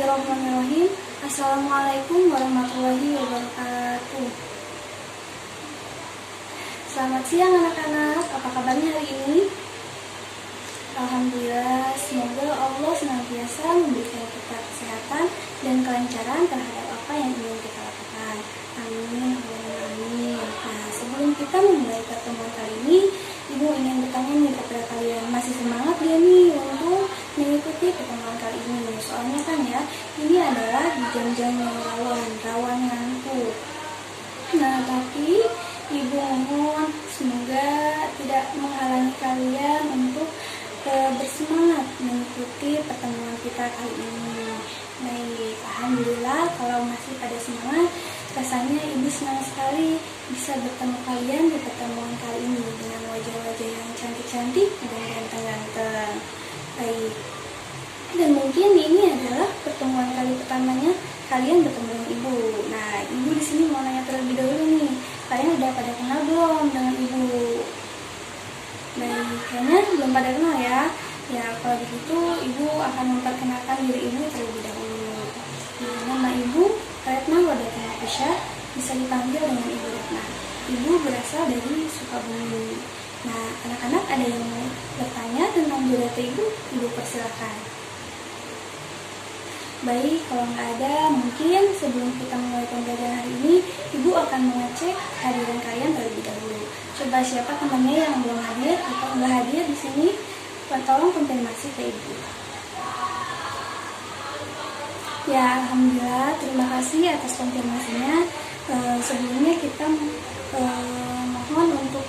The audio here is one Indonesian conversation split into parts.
Bismillahirrahmanirrahim. Assalamualaikum warahmatullahi wabarakatuh. Selamat siang anak-anak, apa kabarnya hari ini? Alhamdulillah, semoga Allah senantiasa memberikan kita kesehatan dan kelancaran terhadap apa yang ingin kita lakukan. Amin, amin. Nah, sebelum kita memulai pertemuan kali ini, Ibu ingin bertanya nih kepada kalian, masih semangat gak nih untuk mengikuti pertemuan kali ini? Soalnya kan ya, ini adalah di jam-jam yang rawan ngantuk. Nah, tapi Ibu mohon semoga tidak menghalangi kalian untuk bersemangat mengikuti pertemuan kita kali ini. Baik, alhamdulillah kalau masih pada semangat, rasanya Ibu senang sekali bisa bertemu kalian di pertemuan kali ini dengan wajah-wajah yang cantik-cantik dan ganteng-ganteng. Baik, dan mungkin ini adalah pertemuan kali pertamanya kalian bertemu dengan Ibu. Nah, Ibu di sini mau nanya terlebih dahulu nih, kalian udah pada kenal belum dengan Ibu? Baik, kayaknya belum pada kenal ya. Ya, kalau begitu Ibu akan memperkenalkan diri Ibu terlebih dahulu. Nama Ibu Retna Wardati Nafisah, bisa dipanggil dengan Ibu Retna. Ibu berasal dari Sukabumi. Nah, anak-anak ada yang mau bertanya tentang biodata Ibu? Ibu persilakan. Baik, kalau nggak ada, mungkin sebelum kita mulai pembelajaran hari ini, Ibu akan mengecek hadiran kalian terlebih dahulu. Coba siapa temannya yang belum hadir atau nggak hadir di sini, tolong konfirmasi ke Ibu. Ya, alhamdulillah, terima kasih atas konfirmasinya. Sebelumnya kita mohon untuk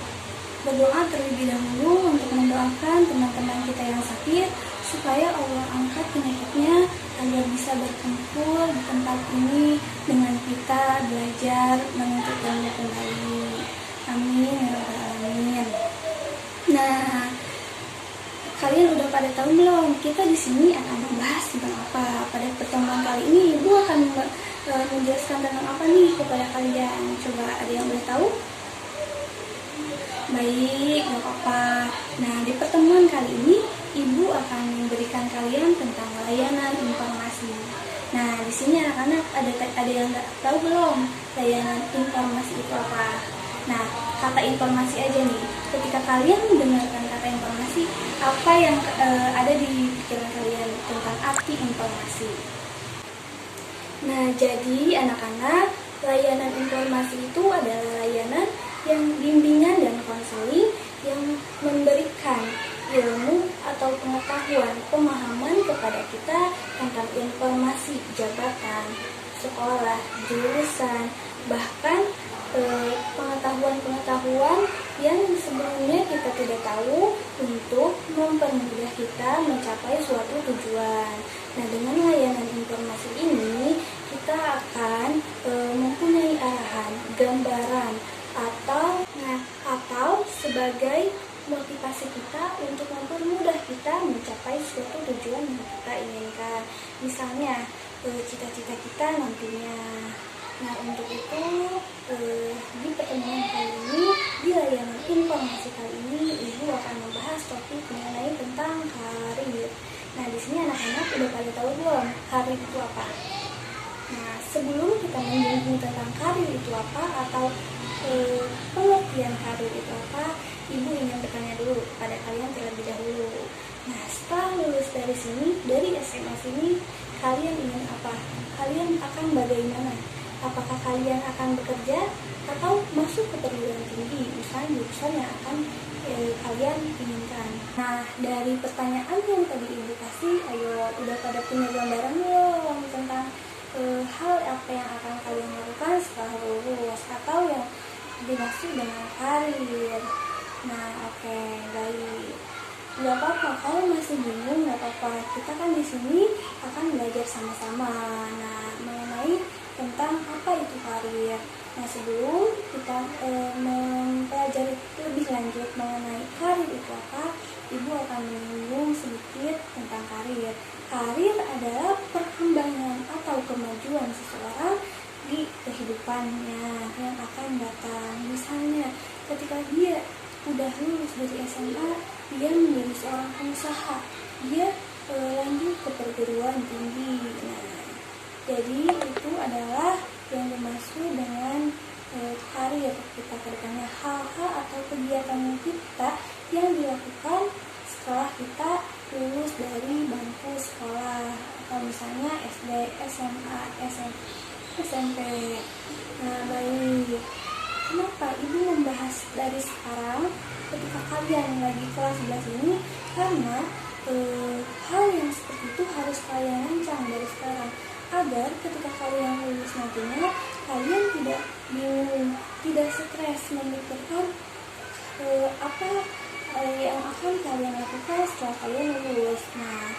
berdoa terlebih dahulu untuk mendoakan teman-teman kita yang sakit supaya Allah angkat penyakitnya agar bisa berkumpul di tempat ini dengan kita belajar menuntut ilmu kembali. Amin ya rabbal alamin. Nah, kalian udah pada tahu belum? Kita di sini akan membahas tentang apa? Pada pertemuan kali ini Ibu akan menjelaskan tentang apa nih kepada kalian? Coba ada yang boleh tahu? Baik, gak apa-apa. Nah, di pertemuan kali ini Ibu akan memberikan kalian tentang layanan informasi. Nah, di sini anak-anak ada yang nggak tahu belum layanan informasi itu apa? Nah, kata informasi aja nih. Ketika kalian mendengarkan kata informasi, apa yang ada di pikiran kalian tentang arti informasi? Nah, jadi anak-anak, layanan informasi itu adalah layanan yang bimbingan dan konseling yang memberikan ilmu atau pengetahuan, pemahaman kepada kita tentang informasi jabatan, sekolah, jurusan, bahkan pengetahuan-pengetahuan yang sebelumnya kita tidak tahu untuk mempermudah kita mencapai suatu tujuan. Nah, dengan layanan informasi ini kita akan mempunyai arahan, gambaran, atau sebagai motivasi kita untuk mempermudah kita mencapai suatu tujuan yang kita inginkan. Misalnya cita-cita kita nantinya. Nah, untuk itu di pertemuan kali ini, di layanan informasi kali ini, Ibu akan membahas topik mengenai tentang karir. Nah, di sini anak-anak udah pada tahu belum karir itu apa? Nah, sebelum kita menyinggung tentang karir itu apa atau pengertian karir itu apa, Ibu ingin bertanya dulu pada kalian terlebih dahulu. Nah, setelah lulus dari sini, dari SMA sini, kalian ingin apa? Kalian akan bagaimana? Apakah kalian akan bekerja atau masuk ke perguruan tinggi, misalnya jurusan yang akan kalian inginkan? Nah, dari pertanyaan yang tadi Ibu kasih, ayo udah pada punya gambaran belum tentang hal apa yang akan kalian lakukan setelah lulus atau yang dimaksud dengan karir? Nah, oke, baik. Gak apa-apa, kalau masih bingung gak apa-apa. Kita kan di sini akan belajar sama-sama. Nah, mengenai tentang apa itu karir. Nah, sebelum kita mempelajari lebih lanjut mengenai karir itu apa, Ibu akan menyinggung sedikit tentang karir. Karir adalah perkembangan atau kemajuan seseorang di kehidupannya yang akan datang. Misalnya, ketika dia udah lulus dari SMA, dia menjadi seorang pengusaha, dia lanjut ke perguruan tinggi. Nah, Jadi itu adalah yang dimaksud dengan karir kita ke depannya, hal-hal atau kegiatan kita yang dilakukan setelah kita lulus dari bangku sekolah, atau misalnya SD, SMA, SMP. Nah, baik. Kenapa Ibu membahas dari sekarang ketika kalian lagi kelas 11 ini? Karena hal yang seperti itu harus kalian rancang dari sekarang, agar ketika kalian lulus nantinya kalian tidak bingung, tidak stres memikirkan apa yang akan kalian lakukan setelah kalian lulus. Nah,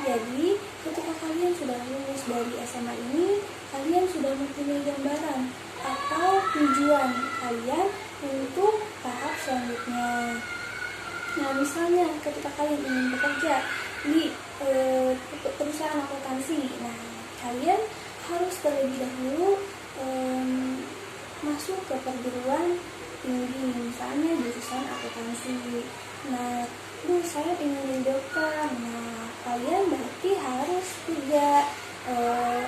jadi ketika kalian sudah lulus dari SMA ini, kalian sudah mempunyai gambaran atau tujuan kalian untuk tahap selanjutnya. Nah, misalnya ketika kalian ingin bekerja di perusahaan akuntansi, nah kalian harus terlebih dahulu masuk ke perguruan tinggi, misalnya jurusan akuntansi. Nah, saya ingin jadi dokter. Nah, kalian berarti harus juga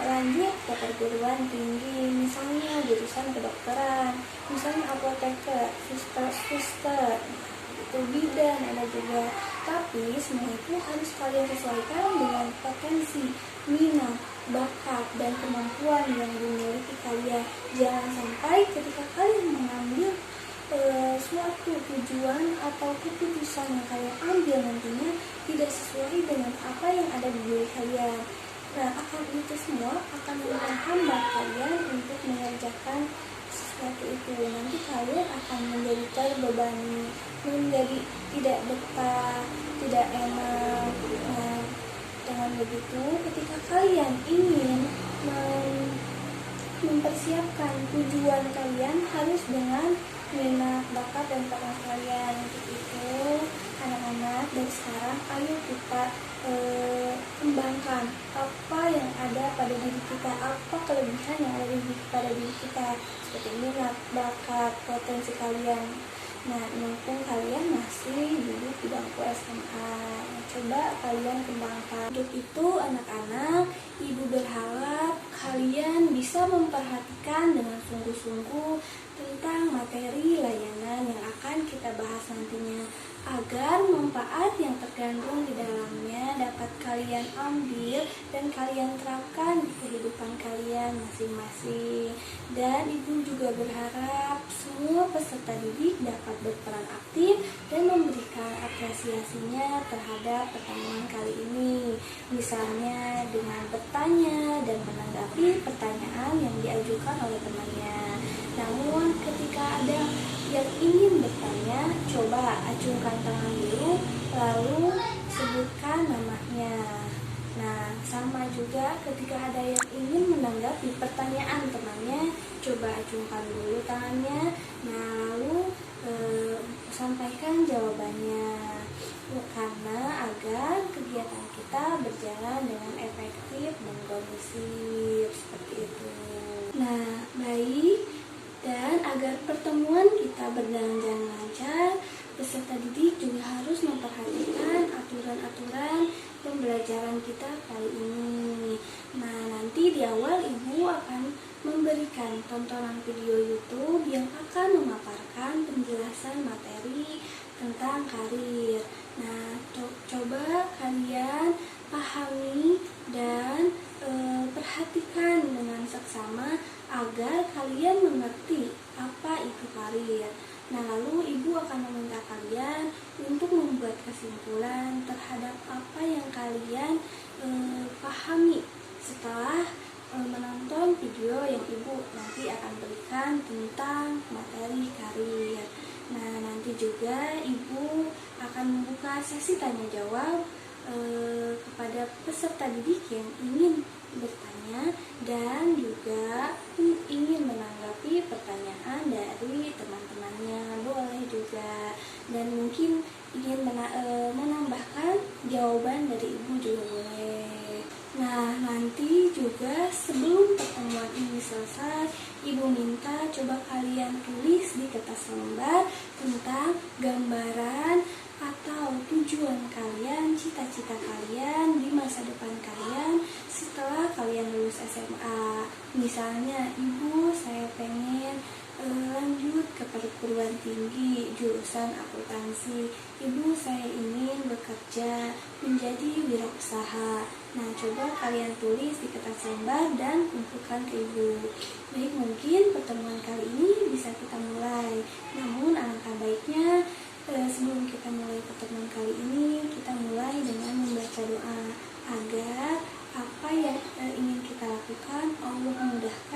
lanjut ke perguruan tinggi, misalnya jurusan kedokteran, misalnya apoteker, suster, itu bidan ada juga. Tapi semua itu harus kalian sesuaikan dengan potensi, minat, bakat, dan kemampuan yang dimiliki kalian. Jangan sampai ketika kalian mengambil suatu tujuan atau keputusan yang kalian ambil nantinya tidak sesuai dengan apa yang ada di diri kalian. Nah, akan itu semua akan menghambat kalian untuk mengerjakan sesuatu itu. Nanti kalian akan menjadi terbebani, menjadi tidak betah, tidak enak. Nah, dengan begitu, ketika kalian ingin mempersiapkan tujuan kalian harus dengan minat, bakat, dan bakat kalian. Untuk itu, anak-anak, dari sekarang ayo kita kembangkan apa yang ada pada diri kita, apa kelebihan yang ada pada diri kita, seperti minat, bakat, potensi kalian. Nah, mumpung kalian masih duduk di bangku SMA, coba kalian kembangkan. Untuk itu, anak-anak, Ibu berharap kalian bisa memperhatikan dengan sungguh-sungguh tentang materi layanan yang akan kita bahas nantinya, agar manfaat yang terkandung di dalamnya dapat kalian ambil dan kalian terapkan di kehidupan kalian masing-masing. Dan Ibu juga berharap semua peserta didik dapat berperan aktif dan memberikan apresiasinya terhadap pertemuan kali ini, misalnya dengan bertanya dan menanggapi pertanyaan yang diajukan oleh temannya. Namun ketika ada yang ingin bertanya, coba acungkan tangan dulu, lalu sebutkan namanya. Nah, sama juga ketika ada yang ingin menanggapi pertanyaan temannya, coba acungkan dulu tangannya, nah lalu sampaikan jawabannya. Karena agar kegiatan kita berjalan dengan efektif dan kondusif, seperti itu. Nah, baik. Dan agar pertemuan kita berjalan dengan lancar, peserta didik juga harus memperhatikan aturan-aturan pembelajaran kita kali ini. Nah, nanti di awal Ibu akan memberikan tontonan video YouTube yang akan memaparkan penjelasan materi tentang karir. Nah, coba kalian pahami dan perhatikan dengan seksama agar kalian mengerti apa itu karir. Nah, lalu Ibu akan meminta kalian untuk membuat kesimpulan terhadap apa yang kalian pahami setelah menonton video yang Ibu nanti akan berikan tentang materi karir. Nah, nanti juga Ibu akan membuka sesi tanya jawab kepada peserta didik yang ingin bertanya dan juga ingin menanggapi pertanyaan dari teman-temannya, boleh juga, dan mungkin ingin menambahkan jawaban dari Ibu juga boleh. Nah, nanti juga sebelum pertemuan ini selesai, Ibu minta coba kalian tulis di kertas lembar tentang gambaran atau tujuan kalian, cita-cita kalian di masa depan kalian setelah kalian lulus SMA. Misalnya, ibu saya pengen lanjut ke perguruan tinggi jurusan akuntansi. Ibu saya ingin bekerja menjadi wirausaha. Nah, coba kalian tulis di kertas lembar dan kumpulkan ke ibu. Baik, mungkin pertemuan kali ini bisa kita mulai. Namun alangkah baiknya sebelum kita mulai pertemuan kali ini, kita mulai dengan membaca doa agar apa yang ingin kita lakukan Allah memudahkan